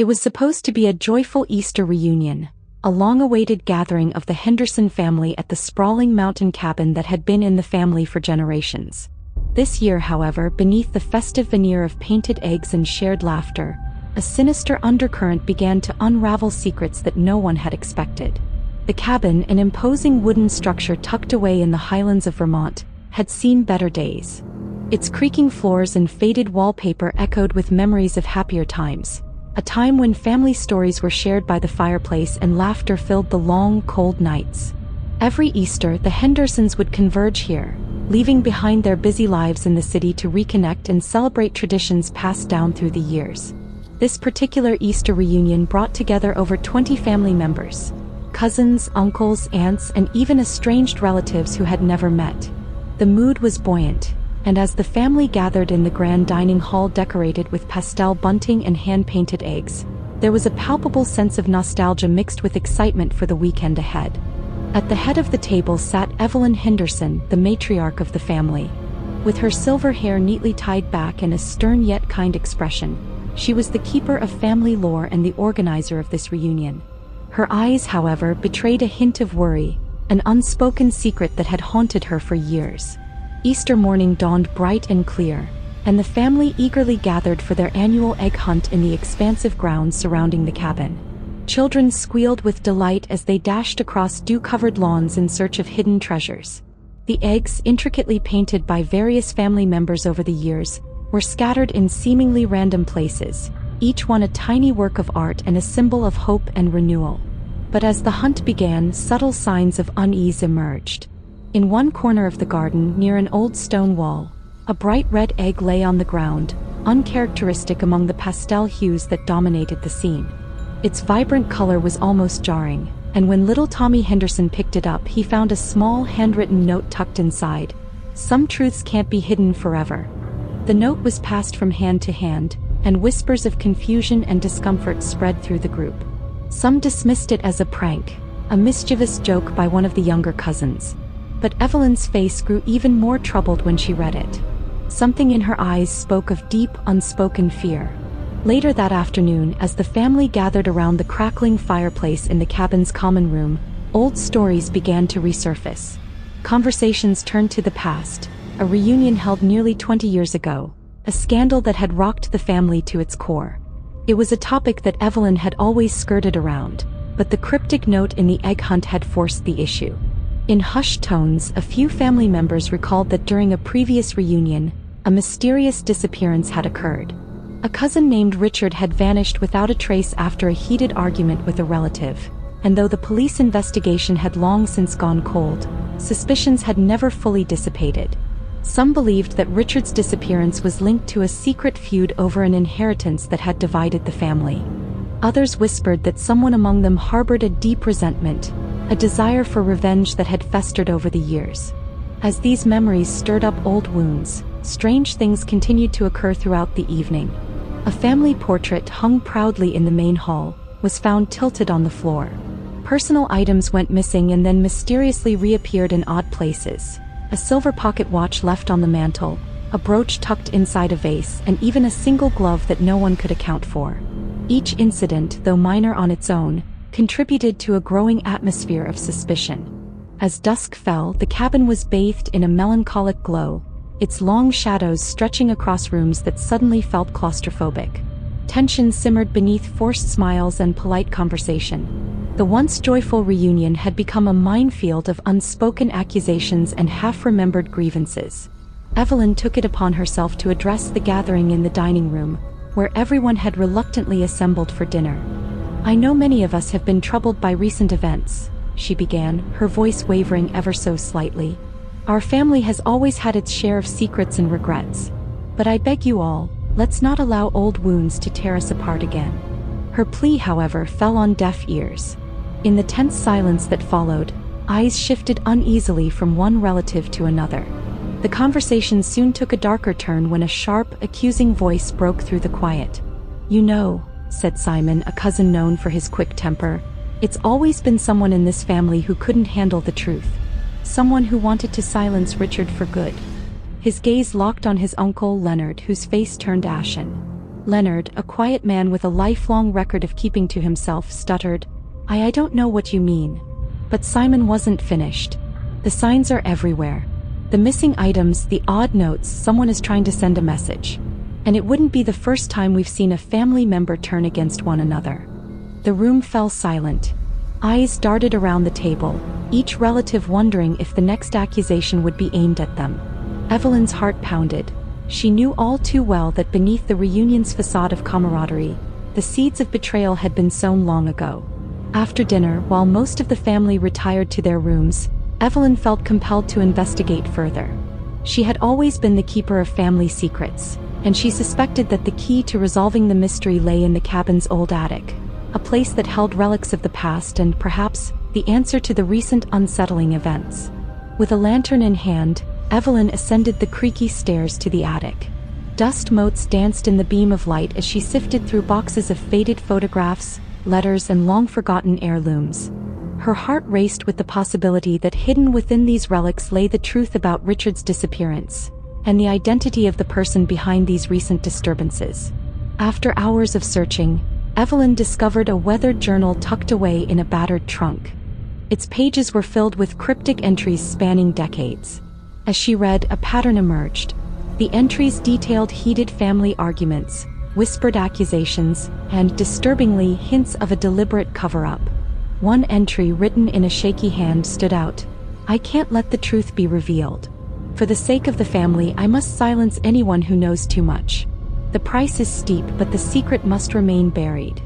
It was supposed to be a joyful Easter reunion, a long-awaited gathering of the Henderson family at the sprawling mountain cabin that had been in the family for generations. This year, however, beneath the festive veneer of painted eggs and shared laughter, a sinister undercurrent began to unravel secrets that no one had expected. The cabin, an imposing wooden structure tucked away in the highlands of Vermont, had seen better days. Its creaking floors and faded wallpaper echoed with memories of happier times, a time when family stories were shared by the fireplace and laughter filled the long, cold nights. Every Easter, the Hendersons would converge here, leaving behind their busy lives in the city to reconnect and celebrate traditions passed down through the years. This particular Easter reunion brought together over 20 family members, cousins, uncles, aunts, and even estranged relatives who had never met. The mood was buoyant, and as the family gathered in the grand dining hall decorated with pastel bunting and hand-painted eggs, there was a palpable sense of nostalgia mixed with excitement for the weekend ahead. At the head of the table sat Evelyn Henderson, the matriarch of the family. With her silver hair neatly tied back and a stern yet kind expression, she was the keeper of family lore and the organizer of this reunion. Her eyes, however, betrayed a hint of worry, an unspoken secret that had haunted her for years. Easter morning dawned bright and clear, and the family eagerly gathered for their annual egg hunt in the expansive grounds surrounding the cabin. Children squealed with delight as they dashed across dew-covered lawns in search of hidden treasures. The eggs, intricately painted by various family members over the years, were scattered in seemingly random places, each one a tiny work of art and a symbol of hope and renewal. But as the hunt began, subtle signs of unease emerged. In one corner of the garden, near an old stone wall, a bright red egg lay on the ground, uncharacteristic among the pastel hues that dominated the scene. Its vibrant color was almost jarring, and when little Tommy Henderson picked it up, he found a small handwritten note tucked inside. "Some truths can't be hidden forever." The note was passed from hand to hand, and whispers of confusion and discomfort spread through the group. Some dismissed it as a prank, a mischievous joke by one of the younger cousins. But Evelyn's face grew even more troubled when she read it. Something in her eyes spoke of deep, unspoken fear. Later that afternoon, as the family gathered around the crackling fireplace in the cabin's common room, old stories began to resurface. Conversations turned to the past, a reunion held nearly 20 years ago, a scandal that had rocked the family to its core. It was a topic that Evelyn had always skirted around, but the cryptic note in the egg hunt had forced the issue. In hushed tones, a few family members recalled that during a previous reunion, a mysterious disappearance had occurred. A cousin named Richard had vanished without a trace after a heated argument with a relative, and though the police investigation had long since gone cold, suspicions had never fully dissipated. Some believed that Richard's disappearance was linked to a secret feud over an inheritance that had divided the family. Others whispered that someone among them harbored a deep resentment, a desire for revenge that had festered over the years. As these memories stirred up old wounds, strange things continued to occur throughout the evening. A family portrait hung proudly in the main hall was found tilted on the floor. Personal items went missing and then mysteriously reappeared in odd places. A silver pocket watch left on the mantel, a brooch tucked inside a vase, and even a single glove that no one could account for. Each incident, though minor on its own, contributed to a growing atmosphere of suspicion. As dusk fell, the cabin was bathed in a melancholic glow, its long shadows stretching across rooms that suddenly felt claustrophobic. Tension simmered beneath forced smiles and polite conversation. The once joyful reunion had become a minefield of unspoken accusations and half-remembered grievances. Evelyn took it upon herself to address the gathering in the dining room, where everyone had reluctantly assembled for dinner. "I know many of us have been troubled by recent events," she began, her voice wavering ever so slightly. "Our family has always had its share of secrets and regrets. But I beg you all, let's not allow old wounds to tear us apart again." Her plea, however, fell on deaf ears. In the tense silence that followed, eyes shifted uneasily from one relative to another. The conversation soon took a darker turn when a sharp, accusing voice broke through the quiet. "You know," said Simon, a cousin known for his quick temper, "it's always been someone in this family who couldn't handle the truth. Someone who wanted to silence Richard for good." His gaze locked on his uncle Leonard, whose face turned ashen. Leonard, a quiet man with a lifelong record of keeping to himself, stuttered, I don't know what you mean. But Simon wasn't finished. The signs are everywhere. The missing items, the odd notes, someone is trying to send a message. And it wouldn't be the first time we've seen a family member turn against one another. The room fell silent. Eyes darted around the table, each relative wondering if the next accusation would be aimed at them. Evelyn's heart pounded. She knew all too well that beneath the reunion's facade of camaraderie, the seeds of betrayal had been sown long ago. After dinner, while most of the family retired to their rooms, Evelyn felt compelled to investigate further. She had always been the keeper of family secrets, and she suspected that the key to resolving the mystery lay in the cabin's old attic, a place that held relics of the past and, perhaps, the answer to the recent unsettling events. With a lantern in hand, Evelyn ascended the creaky stairs to the attic. Dust motes danced in the beam of light as she sifted through boxes of faded photographs, letters, and long-forgotten heirlooms. Her heart raced with the possibility that hidden within these relics lay the truth about Richard's disappearance, and the identity of the person behind these recent disturbances. After hours of searching, Evelyn discovered a weathered journal tucked away in a battered trunk. Its pages were filled with cryptic entries spanning decades. As she read, a pattern emerged. The entries detailed heated family arguments, whispered accusations, and, disturbingly, hints of a deliberate cover-up. One entry written in a shaky hand stood out. I can't let the truth be revealed. For the sake of the family, I must silence anyone who knows too much. The price is steep, but the secret must remain buried.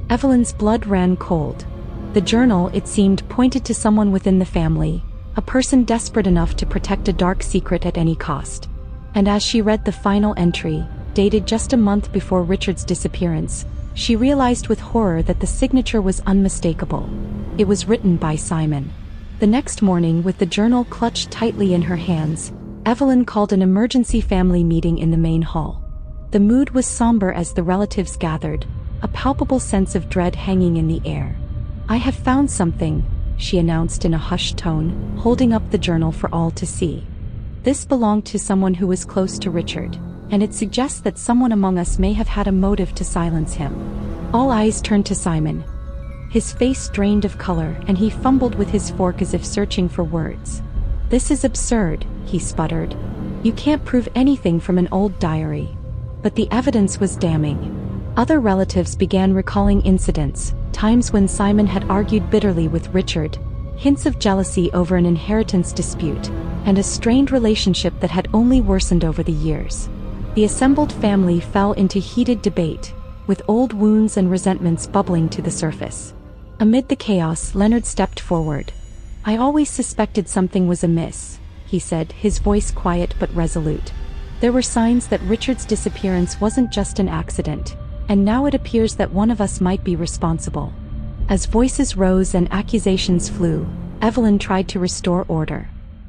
Evelyn's blood ran cold. The journal, it seemed, pointed to someone within the family, a person desperate enough to protect a dark secret at any cost. And as she read the final entry, dated just a month before Richard's disappearance, she realized with horror that the signature was unmistakable. It was written by Simon. The next morning, with the journal clutched tightly in her hands, Evelyn called an emergency family meeting in the main hall. The mood was somber as the relatives gathered, a palpable sense of dread hanging in the air. I have found something, she announced in a hushed tone, holding up the journal for all to see. This belonged to someone who was close to Richard, and it suggests that someone among us may have had a motive to silence him. All eyes turned to Simon. His face drained of color, and he fumbled with his fork as if searching for words. This is absurd, he sputtered. You can't prove anything from an old diary. But the evidence was damning. Other relatives began recalling incidents, times when Simon had argued bitterly with Richard, hints of jealousy over an inheritance dispute, and a strained relationship that had only worsened over the years. The assembled family fell into heated debate, with old wounds and resentments bubbling to the surface. Amid the chaos, Leonard stepped forward. I always suspected something was amiss, he said, his voice quiet but resolute. There were signs that Richard's disappearance wasn't just an accident, and now it appears that one of us might be responsible. As voices rose and accusations flew, Evelyn tried to restore order.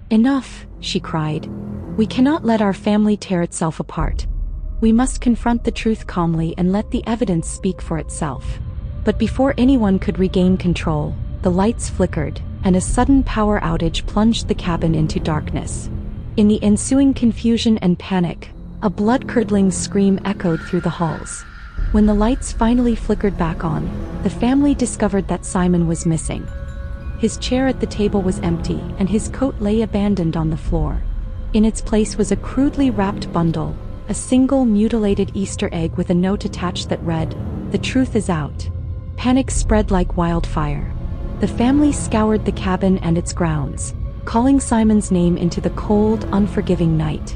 Enough, she cried. We cannot let our family tear itself apart. We must confront the truth calmly and let the evidence speak for itself. But before anyone could regain control, the lights flickered, and a sudden power outage plunged the cabin into darkness. In the ensuing confusion and panic, a blood-curdling scream echoed through the halls. When the lights finally flickered back on, the family discovered that Simon was missing. His chair at the table was empty, and his coat lay abandoned on the floor. In its place was a crudely wrapped bundle, a single mutilated Easter egg with a note attached that read, "The truth is out." Panic spread like wildfire. The family scoured the cabin and its grounds, calling Simon's name into the cold, unforgiving night.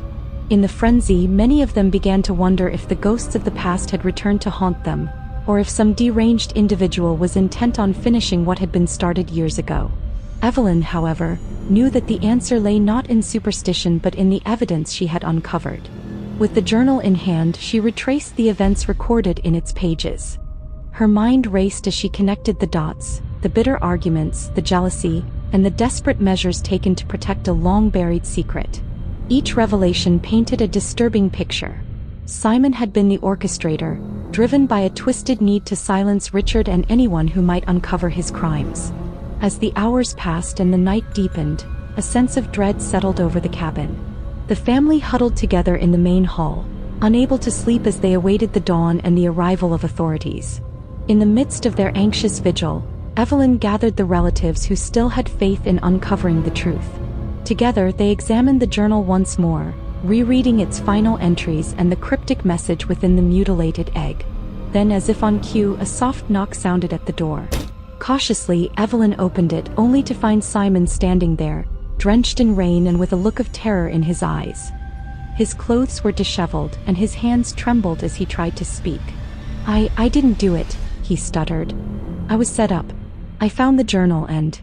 In the frenzy, many of them began to wonder if the ghosts of the past had returned to haunt them, or if some deranged individual was intent on finishing what had been started years ago. Evelyn, however, knew that the answer lay not in superstition but in the evidence she had uncovered. With the journal in hand, she retraced the events recorded in its pages. Her mind raced as she connected the dots, the bitter arguments, the jealousy, and the desperate measures taken to protect a long-buried secret. Each revelation painted a disturbing picture. Simon had been the orchestrator, driven by a twisted need to silence Richard and anyone who might uncover his crimes. As the hours passed and the night deepened, a sense of dread settled over the cabin. The family huddled together in the main hall, unable to sleep as they awaited the dawn and the arrival of authorities. In the midst of their anxious vigil, Evelyn gathered the relatives who still had faith in uncovering the truth. Together they examined the journal once more, rereading its final entries and the cryptic message within the mutilated egg. Then, as if on cue, a soft knock sounded at the door. Cautiously, Evelyn opened it, only to find Simon standing there, drenched in rain and with a look of terror in his eyes. His clothes were disheveled, and his hands trembled as he tried to speak. I didn't do it," he stuttered. "I was set up. I found the journal and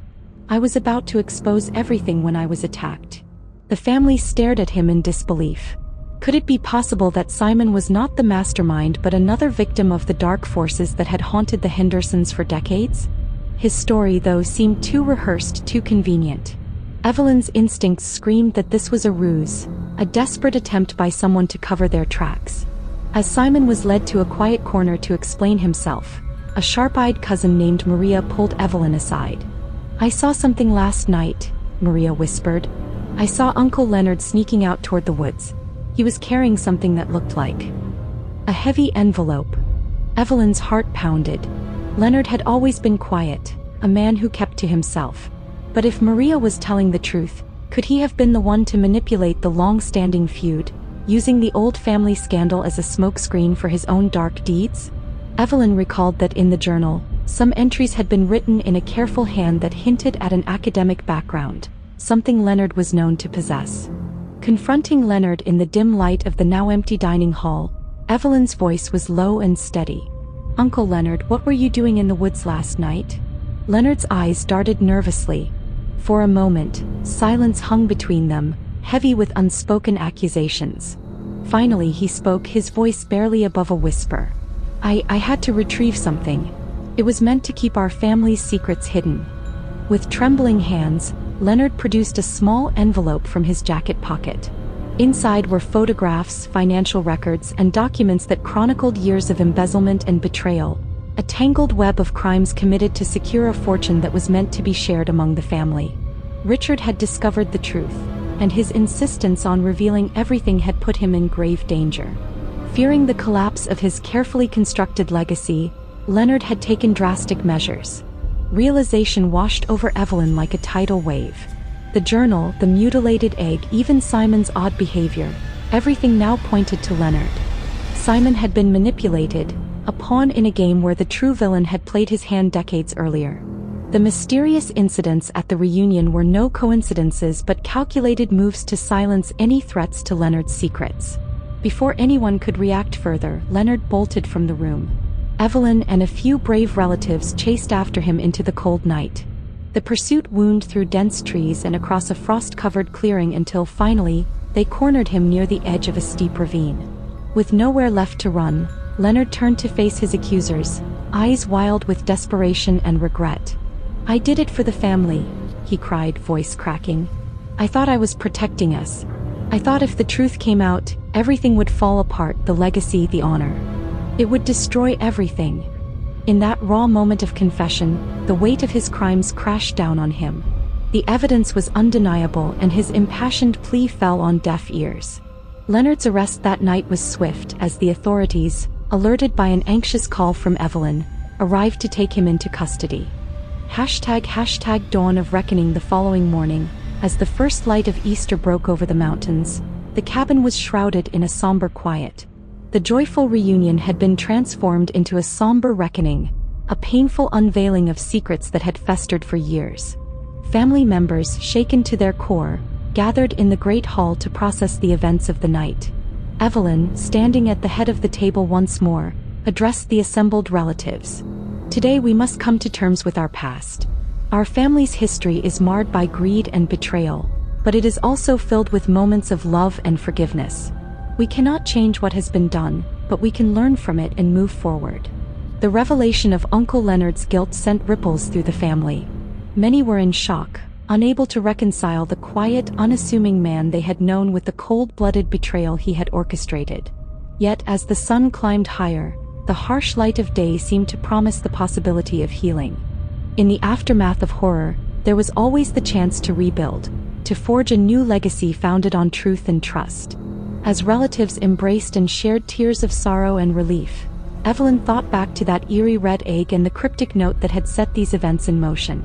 I was about to expose everything when I was attacked." The family stared at him in disbelief. Could it be possible that Simon was not the mastermind but another victim of the dark forces that had haunted the Hendersons for decades? His story, though, seemed too rehearsed, too convenient. Evelyn's instincts screamed that this was a ruse, a desperate attempt by someone to cover their tracks. As Simon was led to a quiet corner to explain himself, a sharp-eyed cousin named Maria pulled Evelyn aside. "I saw something last night," Maria whispered. "I saw Uncle Leonard sneaking out toward the woods. He was carrying something that looked like a heavy envelope." Evelyn's heart pounded. Leonard had always been quiet, a man who kept to himself. But if Maria was telling the truth, could he have been the one to manipulate the long-standing feud, using the old family scandal as a smokescreen for his own dark deeds? Evelyn recalled that in the journal, some entries had been written in a careful hand that hinted at an academic background, something Leonard was known to possess. Confronting Leonard in the dim light of the now empty dining hall, Evelyn's voice was low and steady. "Uncle Leonard, what were you doing in the woods last night?" Leonard's eyes darted nervously. For a moment, silence hung between them, heavy with unspoken accusations. Finally he spoke, his voice barely above a whisper. I had to retrieve something. It was meant to keep our family's secrets hidden." With trembling hands, Leonard produced a small envelope from his jacket pocket. Inside were photographs, financial records, and documents that chronicled years of embezzlement and betrayal, a tangled web of crimes committed to secure a fortune that was meant to be shared among the family. Richard had discovered the truth, and his insistence on revealing everything had put him in grave danger. Fearing the collapse of his carefully constructed legacy, Leonard had taken drastic measures. Realization washed over Evelyn like a tidal wave. The journal, the mutilated egg, even Simon's odd behavior, everything now pointed to Leonard. Simon had been manipulated, a pawn in a game where the true villain had played his hand decades earlier. The mysterious incidents at the reunion were no coincidences but calculated moves to silence any threats to Leonard's secrets. Before anyone could react further, Leonard bolted from the room. Evelyn and a few brave relatives chased after him into the cold night. The pursuit wound through dense trees and across a frost-covered clearing until finally, they cornered him near the edge of a steep ravine. With nowhere left to run, Leonard turned to face his accusers, eyes wild with desperation and regret. "I did it for the family," he cried, voice cracking. "I thought I was protecting us. I thought if the truth came out, everything would fall apart, the legacy, the honor. It would destroy everything." In that raw moment of confession, the weight of his crimes crashed down on him. The evidence was undeniable and his impassioned plea fell on deaf ears. Leonard's arrest that night was swift as the authorities, alerted by an anxious call from Evelyn, arrived to take him into custody. Dawn of reckoning the following morning, as the first light of Easter broke over the mountains, the cabin was shrouded in a somber quiet. The joyful reunion had been transformed into a somber reckoning, a painful unveiling of secrets that had festered for years. Family members, shaken to their core, gathered in the great hall to process the events of the night. Evelyn, standing at the head of the table once more, addressed the assembled relatives. "Today we must come to terms with our past. Our family's history is marred by greed and betrayal, but it is also filled with moments of love and forgiveness. We cannot change what has been done, but we can learn from it and move forward." The revelation of Uncle Leonard's guilt sent ripples through the family. Many were in shock, unable to reconcile the quiet, unassuming man they had known with the cold-blooded betrayal he had orchestrated. Yet as the sun climbed higher, the harsh light of day seemed to promise the possibility of healing. In the aftermath of horror, there was always the chance to rebuild, to forge a new legacy founded on truth and trust. As relatives embraced and shared tears of sorrow and relief, Evelyn thought back to that eerie red egg and the cryptic note that had set these events in motion.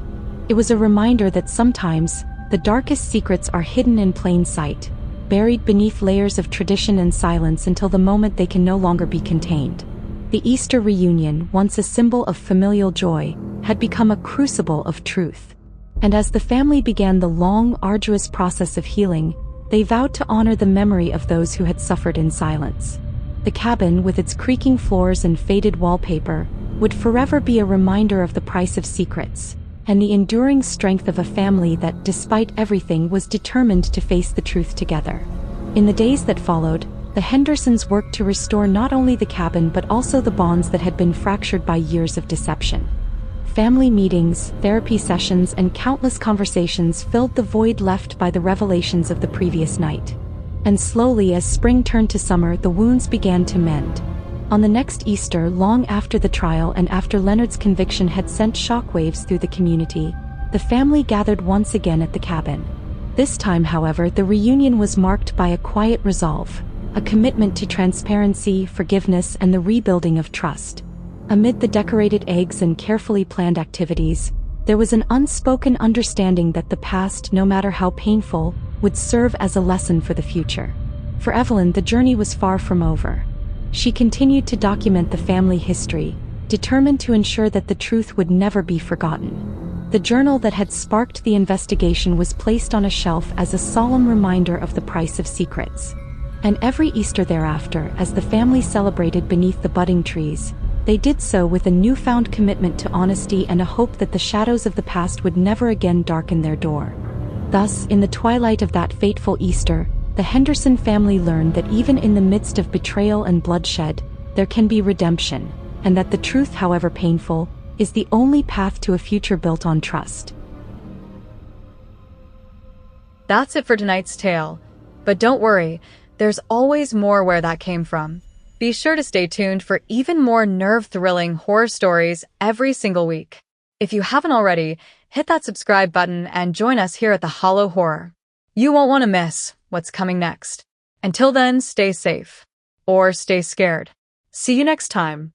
It was a reminder that sometimes, the darkest secrets are hidden in plain sight, buried beneath layers of tradition and silence until the moment they can no longer be contained. The Easter reunion, once a symbol of familial joy, had become a crucible of truth. And as the family began the long, arduous process of healing, they vowed to honor the memory of those who had suffered in silence. The cabin, with its creaking floors and faded wallpaper, would forever be a reminder of the price of secrets, and the enduring strength of a family that, despite everything, was determined to face the truth together. In the days that followed, the Hendersons worked to restore not only the cabin but also the bonds that had been fractured by years of deception. Family meetings, therapy sessions, and countless conversations filled the void left by the revelations of the previous night. And slowly, as spring turned to summer, the wounds began to mend. On the next Easter, long after the trial and after Leonard's conviction had sent shockwaves through the community, the family gathered once again at the cabin. This time, however, the reunion was marked by a quiet resolve, a commitment to transparency, forgiveness, and the rebuilding of trust. Amid the decorated eggs and carefully planned activities, there was an unspoken understanding that the past, no matter how painful, would serve as a lesson for the future. For Evelyn, the journey was far from over. She continued to document the family history, determined to ensure that the truth would never be forgotten. The journal that had sparked the investigation was placed on a shelf as a solemn reminder of the price of secrets. And every Easter thereafter, as the family celebrated beneath the budding trees, they did so with a newfound commitment to honesty and a hope that the shadows of the past would never again darken their door. Thus, in the twilight of that fateful Easter, the Henderson family learned that even in the midst of betrayal and bloodshed, there can be redemption, and that the truth, however painful, is the only path to a future built on trust. That's it for tonight's tale. But don't worry, there's always more where that came from. Be sure to stay tuned for even more nerve-thrilling horror stories every single week. If you haven't already, hit that subscribe button and join us here at the Hollow Horror. You won't want to miss what's coming next. Until then, stay safe. Or stay scared. See you next time.